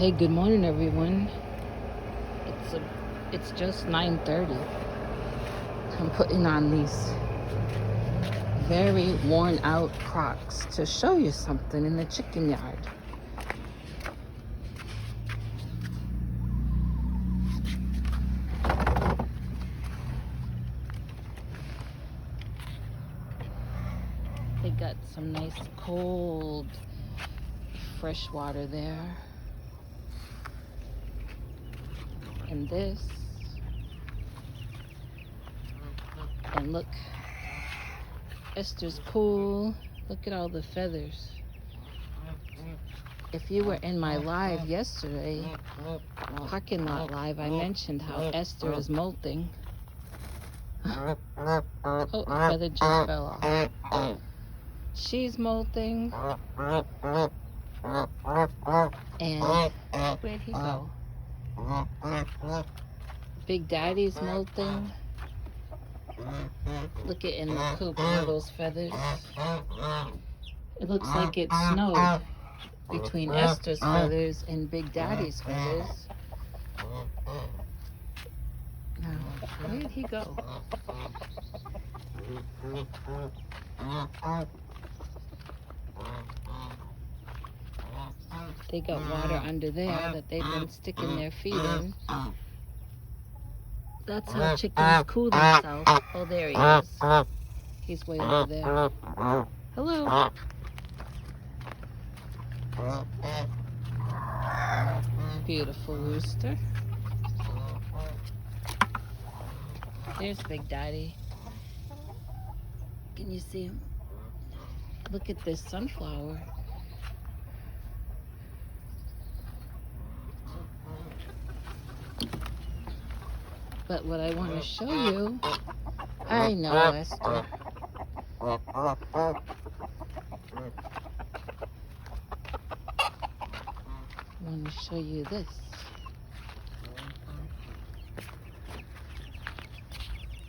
Hey, good morning, everyone. It's just 9:30. I'm putting on these very worn out Crocs to show you something in the chicken yard. They got some nice cold fresh water there. And this. And look, Esther's pool. Look at all the feathers. If you were in my live yesterday, parking lot live, I mentioned how Esther is molting. Oh, a feather just fell off. She's molting. And where'd he go? Big Daddy's molting. Look at in the coop, all those feathers. It looks like it snowed between Esther's feathers and Big Daddy's feathers. Now, where'd he go? They got water under there that they've been sticking their feet in. That's how chickens cool themselves. Oh, there he is. He's way over there. Hello. Beautiful rooster. There's Big Daddy. Can you see him? Look at this sunflower. But what I want to show you, I know, Esther. I want to show you this.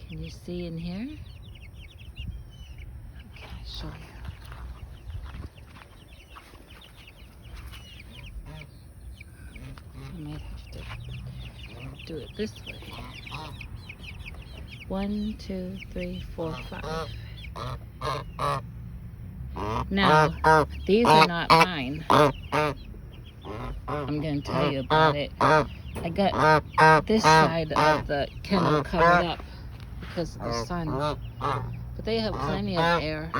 Can you see in here? Okay, I'll show you. I might have to do it this way. 1, 2, 3, 4, 5. Now, these are not mine. I'm going to tell you about it. I got this side of the kennel covered up because of the sun. But they have plenty of air.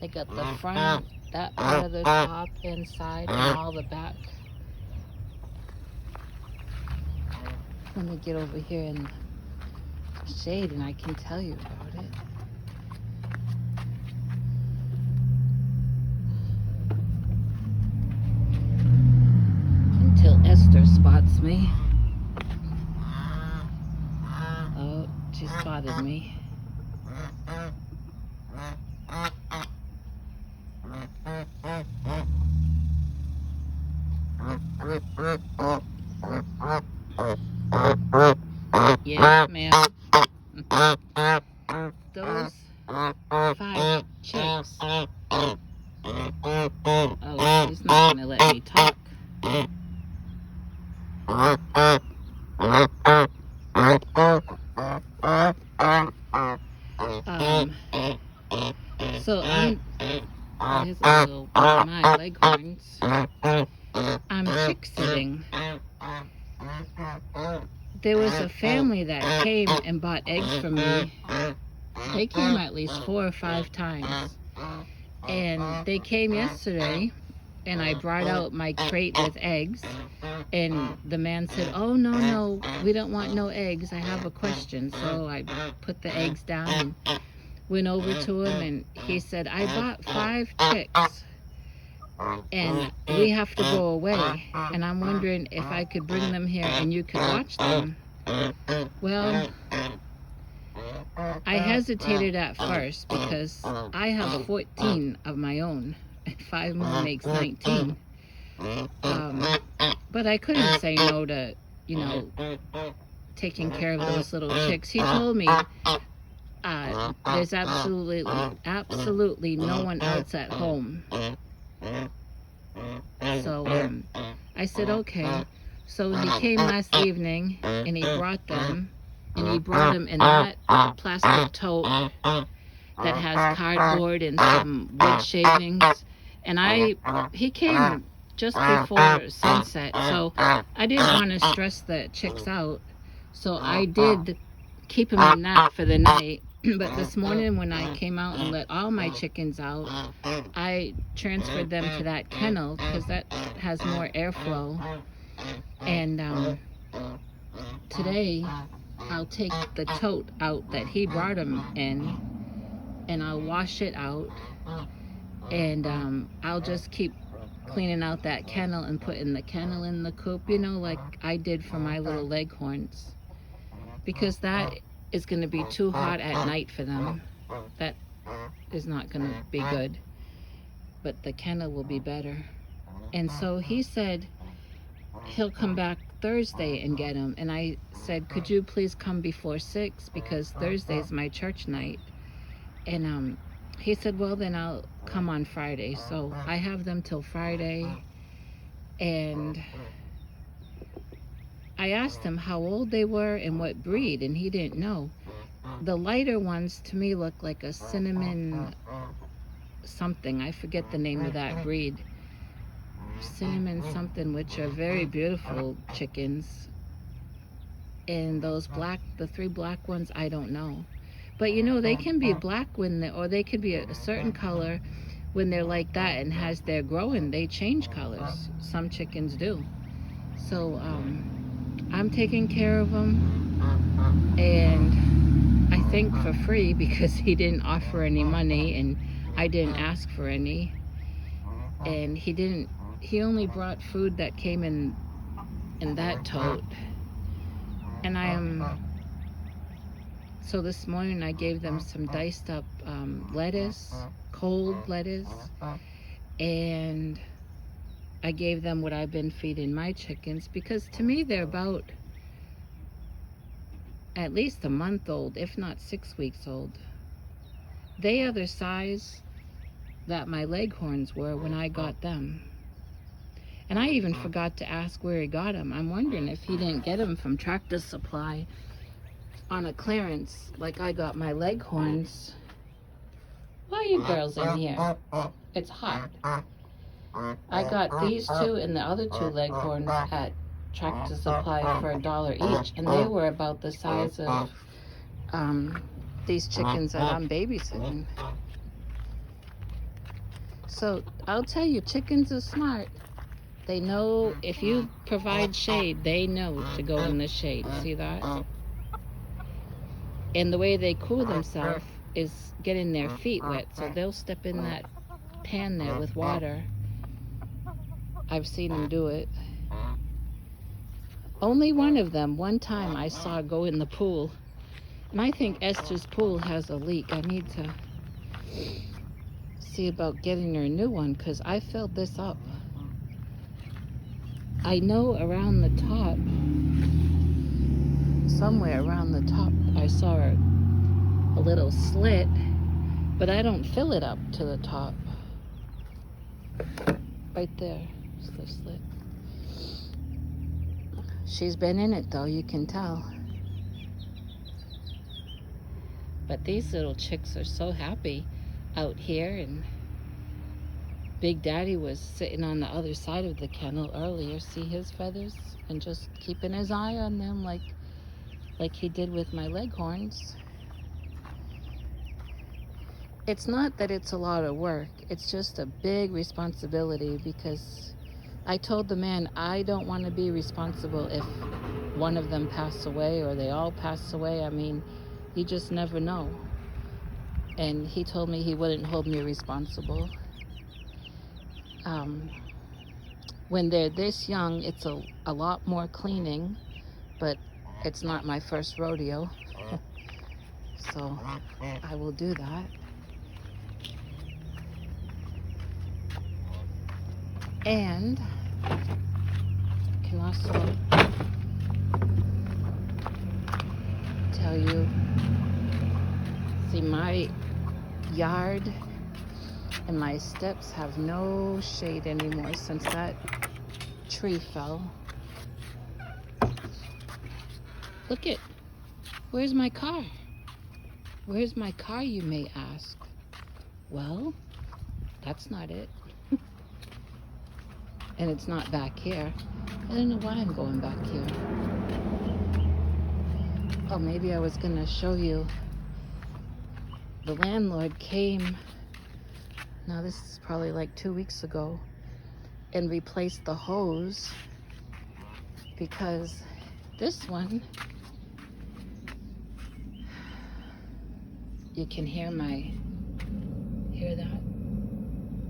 They got the front, that part of the top and side, and all the back. Let me get over here in the shade and I can tell you about it. Until Esther spots me. Oh, she spotted me. Yes, ma'am. Those 5 chicks. Oh, she's not gonna let me talk. So here's a little my leghorns. I'm chick sitting. There was a family that came and bought eggs from me. They came at least 4 or 5 times. And they came yesterday, and I brought out my crate with eggs. And the man said, "Oh, no, we don't want no eggs. I have a question." So I put the eggs down and went over to him, and he said, "I bought 5 chicks. And we have to go away, and I'm wondering if I could bring them here and you could watch them." Well, I hesitated at first because I have 14 of my own, and 5 more makes 19. But I couldn't say no to, taking care of those little chicks. He told me there's absolutely no one else at home. So I said, okay. So he came last evening and he brought them. And he brought them in that plastic tote that has cardboard and some wood shavings. And he came just before sunset. So I didn't want to stress the chicks out. So I did keep him in that for the night. But this morning when I came out and let all my chickens out, I transferred them to that kennel because that has more airflow. And today I'll take the tote out that he brought them in, and I'll wash it out, and I'll just keep cleaning out that kennel and putting the kennel in the coop, you know, like I did for my little leghorns, because that is going to be too hot at night for them. That is not going to be good, but the kennel will be better. And so he said he'll come back Thursday and get them, and I said, could you please come before 6, because Thursday's my church night. And he said, well, then I'll come on Friday. So I have them till Friday. And I asked him how old they were and what breed, and he didn't know. The lighter ones to me look like a cinnamon something. I forget the name of that breed. Cinnamon something, which are very beautiful chickens. And those black, the 3 black ones, I don't know. But you know, they can be black when they, or they could be a certain color when they're like that and as they're growing, they change colors. Some chickens do. So I'm taking care of them, and I think for free, because he didn't offer any money and I didn't ask for any. And he only brought food that came in that tote. And so this morning I gave them some diced up lettuce, cold lettuce, and I gave them what I've been feeding my chickens, because to me they're about at least a month old, if not 6 weeks old. They are the size that my leghorns were when I got them. And I even forgot to ask where he got them. I'm wondering if he didn't get them from Tractor Supply on a clearance like I got my leghorns. Why are you girls in here? It's hot. I got these 2 and the other 2 leghorns at Tractor Supply for $1 each, and they were about the size of these chickens that I'm babysitting. So I'll tell you, chickens are smart. They know if you provide shade, they know to go in the shade. See that? And the way they cool themselves is getting their feet wet. So they'll step in that pan there with water. I've seen them do it. Only one of them, one time I saw go in the pool. And I think Esther's pool has a leak. I need to see about getting her a new one, because I filled this up. I know around the top, somewhere around the top, I saw a little slit, but I don't fill it up to the top. Right there is the slit. She's been in it though, you can tell. But these little chicks are so happy out here, and Big Daddy was sitting on the other side of the kennel earlier, see his feathers, and just keeping his eye on them like he did with my leghorns. It's not that it's a lot of work, it's just a big responsibility, because I told the man I don't want to be responsible if one of them pass away or they all pass away. I mean, you just never know. And he told me he wouldn't hold me responsible. When they're this young, it's a lot more cleaning, but it's not my first rodeo. So I will do that. And I can also tell you, see, my yard and my steps have no shade anymore since that tree fell. Look it. Where's my car? Where's my car, you may ask? Well, that's not it. And it's not back here. I don't know why I'm going back here. Oh, maybe I was gonna show you. The landlord came, now this is probably like 2 weeks ago, and replaced the hose because this one, you can hear that?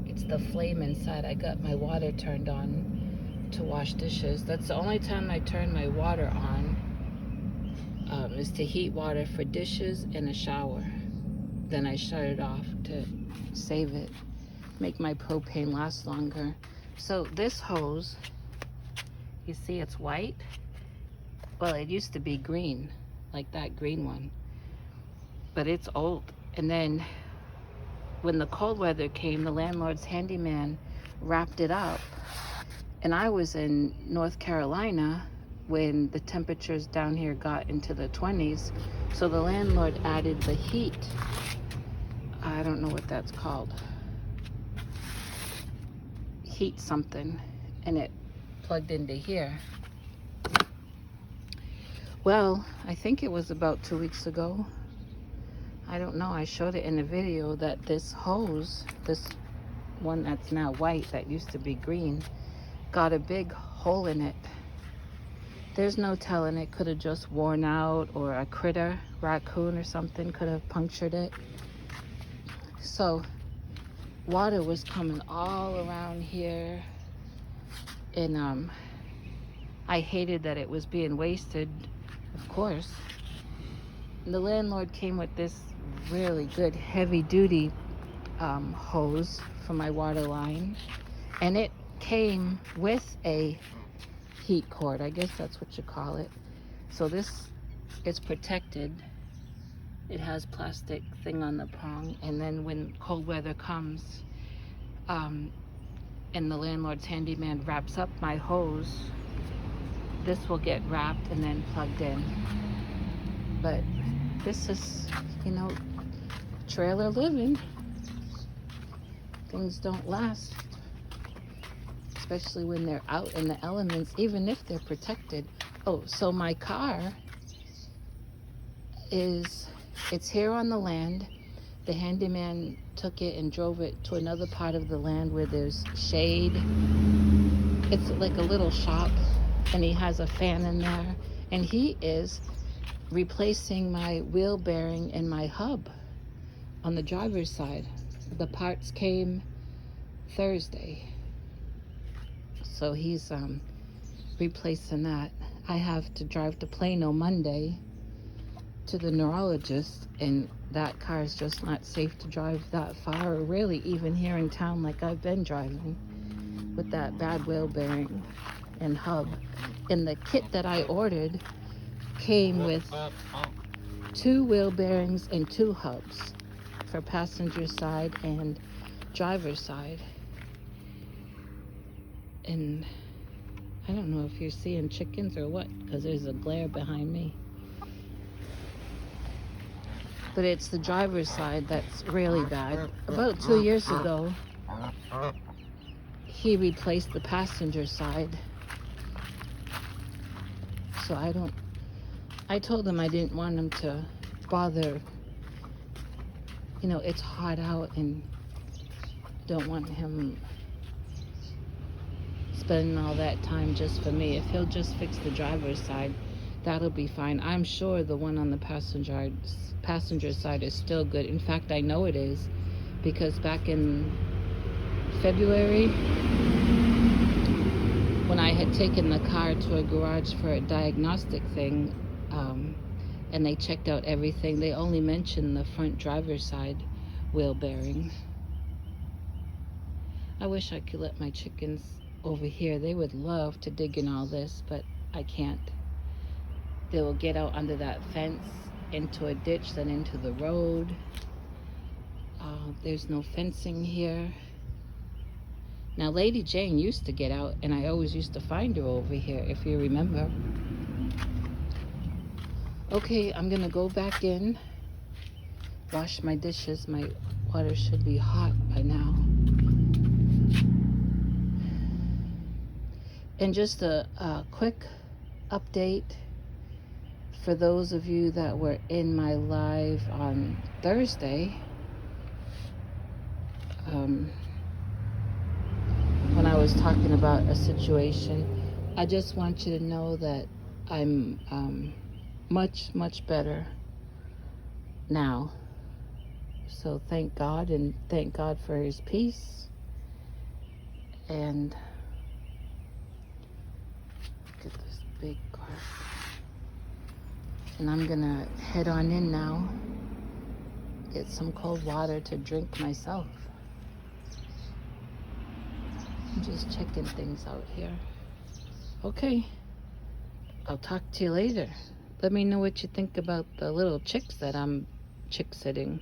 It's the flame inside. I got my water turned on to wash dishes. That's the only time I turn my water on, is to heat water for dishes and a shower. Then I shut it off to save it, make my propane last longer. So this hose, you see it's white? Well, it used to be green, like that green one, but it's old. And then when the cold weather came, the landlord's handyman wrapped it up. And I was in North Carolina when the temperatures down here got into the 20s. So the landlord added the heat. I don't know what that's called. Heat something. And it plugged into here. Well, I think it was about 2 weeks ago. I don't know. I showed it in a video that this hose, this one that's now white that used to be green, got a big hole in it. There's no telling, it could have just worn out, or a critter, raccoon or something could have punctured it. So water was coming all around here, and I hated that it was being wasted, of course. And the landlord came with this really good heavy duty hose for my water line, and it came with a heat cord, I guess that's what you call it. So this is protected. It has plastic thing on the prong, and then when cold weather comes, and the landlord's handyman wraps up my hose, this will get wrapped and then plugged in. But this is, you know, trailer living. Things don't last, especially when they're out in the elements, even if they're protected. Oh, so my car it's here on the land. The handyman took it and drove it to another part of the land where there's shade. It's like a little shop, and he has a fan in there, and he is replacing my wheel bearing and my hub on the driver's side. The parts came Thursday, so he's replacing that. I have to drive to Plano Monday to the neurologist, and that car is just not safe to drive that far, or really even here in town like I've been driving with that bad wheel bearing and hub. And the kit that I ordered came with 2 wheel bearings and 2 hubs for passenger side and driver's side. And I don't know if you're seeing chickens or what, because there's a glare behind me. But it's the driver's side that's really bad. About 2 years ago, he replaced the passenger side. So I told him I didn't want him to bother. You know, it's hot out, and don't want him spending all that time just for me. If he'll just fix the driver's side, that'll be fine. I'm sure the one on the passenger side is still good. In fact, I know it is, because back in February, when I had taken the car to a garage for a diagnostic thing, and they checked out everything, they only mentioned the front driver's side wheel bearing. I wish I could let my chickens over here. They would love to dig in all this, but I can't. They will get out under that fence, into a ditch, then into the road. There's no fencing here. Now, Lady Jane used to get out, and I always used to find her over here, if you remember. Okay, I'm gonna go back in, wash my dishes. My water should be hot by now. And just a quick update for those of you that were in my live on Thursday. When I was talking about a situation, I just want you to know that I'm much, much better now. So thank God, and thank God for his peace. And look at this big car. And I'm gonna head on in now, get some cold water to drink myself. I'm just checking things out here. Okay, I'll talk to you later. Let me know what you think about the little chicks that I'm chick sitting.